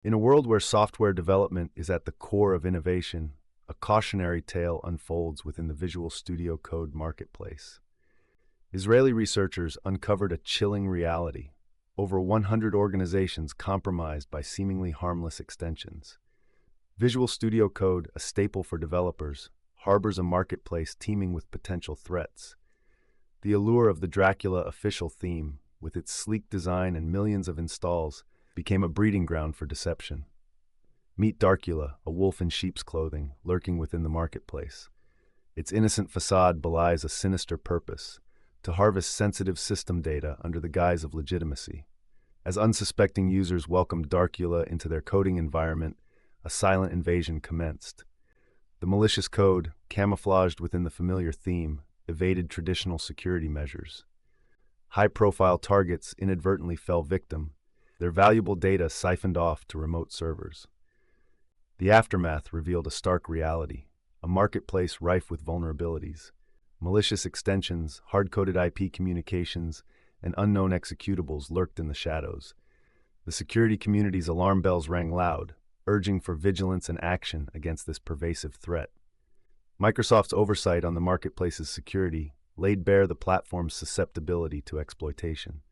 In a world where software development is at the core of innovation, a cautionary tale unfolds within the Visual Studio Code marketplace. Israeli researchers uncovered a chilling reality: over 100 organizations compromised by seemingly harmless extensions. Visual Studio Code, a staple for developers, harbors a marketplace teeming with potential threats. The allure of the Dracula official theme, with its sleek design and millions of installs, became a breeding ground for deception. Meet Darkula, a wolf in sheep's clothing, lurking within the marketplace. Its innocent facade belies a sinister purpose: to harvest sensitive system data under the guise of legitimacy. As unsuspecting users welcomed Darkula into their coding environment, a silent invasion commenced. The malicious code, camouflaged within the familiar theme, evaded traditional security measures. High-profile targets inadvertently fell victim, their valuable data siphoned off to remote servers. The aftermath revealed a stark reality: a marketplace rife with vulnerabilities. Malicious extensions, hard-coded IP communications, and unknown executables lurked in the shadows. The security community's alarm bells rang loud, urging for vigilance and action against this pervasive threat. Microsoft's oversight on the marketplace's security laid bare the platform's susceptibility to exploitation.